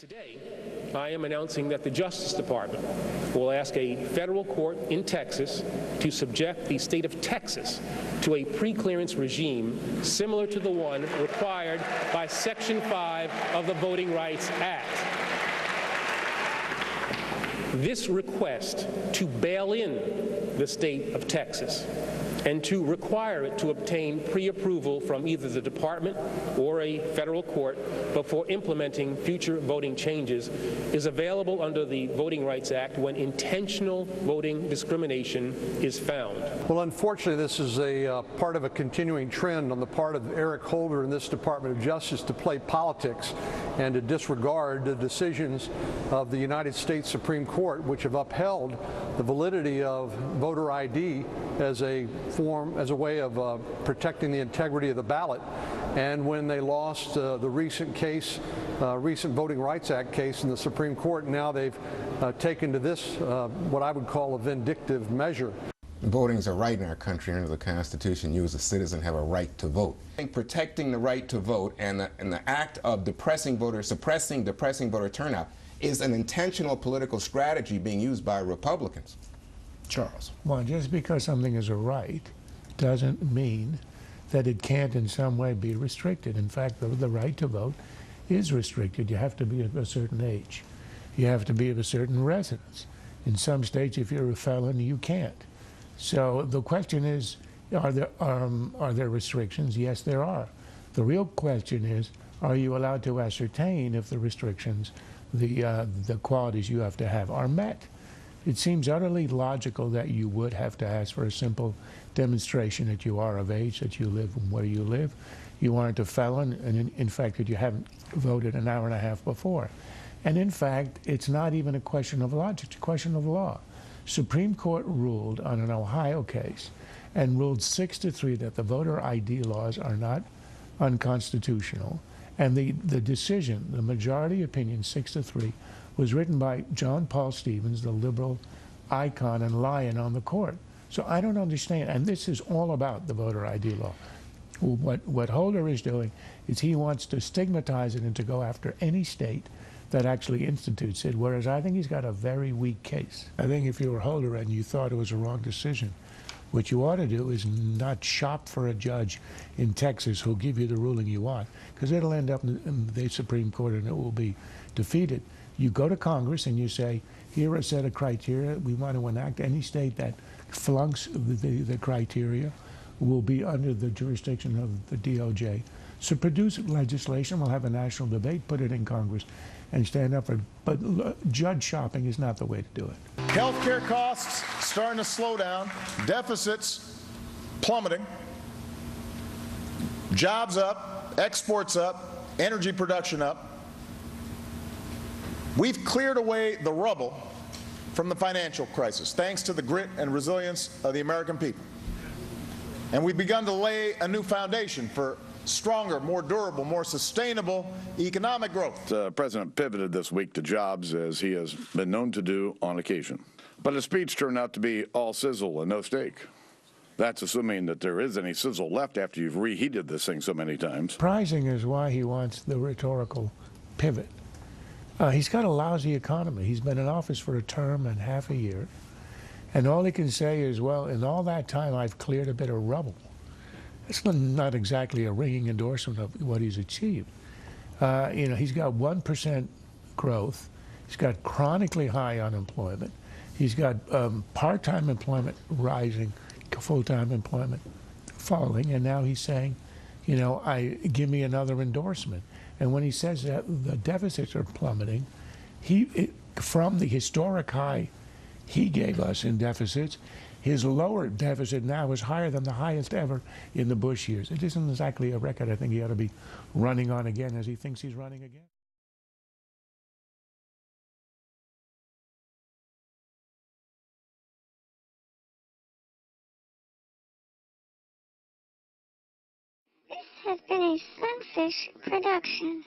Today, I am announcing that the Justice Department will ask a federal court in Texas to subject the state of Texas to a pre-clearance regime similar to the one required by Section 5 of the Voting Rights Act. This request to bail in the state of Texas and to require it to obtain pre-approval from either the department or a federal court before implementing future voting changes is available under the Voting Rights Act when intentional voting discrimination is found. Well, unfortunately, this is a part of a continuing trend on the part of Eric Holder and this Department of Justice to play politics and to disregard the decisions of the United States Supreme Court, which have upheld the validity of voter ID as a way of protecting the integrity of the ballot. And when they lost the recent Voting Rights Act case in the Supreme Court, now they've taken to this, what I would call a vindictive measure. Voting is a right in our country under the Constitution. You as a citizen have a right to vote. I think protecting the right to vote and the act of suppressing voter turnout is an intentional political strategy being used by Republicans. Charles. Well, just because something is a right doesn't mean that it can't in some way be restricted. In fact, the right to vote is restricted. You have to be of a certain age. You have to be of a certain residence. In some states, if you're a felon, you can't. So the question is, are there restrictions? Yes, there are. The real question is, are you allowed to ascertain if the restrictions, the qualities you have to have, are met? It seems utterly logical that you would have to ask for a simple demonstration that you are of age, that you live where you live, you aren't a felon, and in fact that you haven't voted an hour and a half before. And in fact, it's not even a question of logic, it's a question of law. Supreme Court ruled on an Ohio case and ruled 6-3 that the voter ID laws are not unconstitutional. And the decision, the majority opinion, 6-3, was written by John Paul Stevens, the liberal icon and lion on the court. So I don't understand, and this is all about the voter ID law. What Holder is doing is he wants to stigmatize it and to go after any state that actually institutes it, whereas I think he's got a very weak case. I think if you were Holder and you thought it was a wrong decision, what you ought to do is not shop for a judge in Texas who'll give you the ruling you want, because it'll end up in the Supreme Court and it will be defeated. You go to Congress and you say, here are a set of criteria we want to enact. Any state that flunks the criteria will be under the jurisdiction of the DOJ. So produce legislation, we'll have a national debate, put it in Congress, and stand up for it. But judge shopping is not the way to do it. Healthcare costs starting to slow down, deficits plummeting, jobs up, exports up, energy production up. We've cleared away the rubble from the financial crisis, thanks to the grit and resilience of the American people. And we've begun to lay a new foundation for stronger, more durable, more sustainable economic growth. The president pivoted this week to jobs, as he has been known to do on occasion. But his speech turned out to be all sizzle and no steak. That's assuming that there is any sizzle left after you've reheated this thing so many times. Surprising is why he wants the rhetorical pivot. He's got a lousy economy. He's been in office for a term and half a year. And all he can say is, well, in all that time, I've cleared a bit of rubble. It's not exactly a ringing endorsement of what he's achieved. He's got 1% growth. He's got chronically high unemployment. He's got part-time employment rising, full-time employment falling. And now he's saying, give me another endorsement. And when he says that the deficits are plummeting, from the historic high he gave us in deficits, his lower deficit now is higher than the highest ever in the Bush years. It isn't exactly a record I think he ought to be running on again, as he thinks he's running again. This has been a Sunfish production.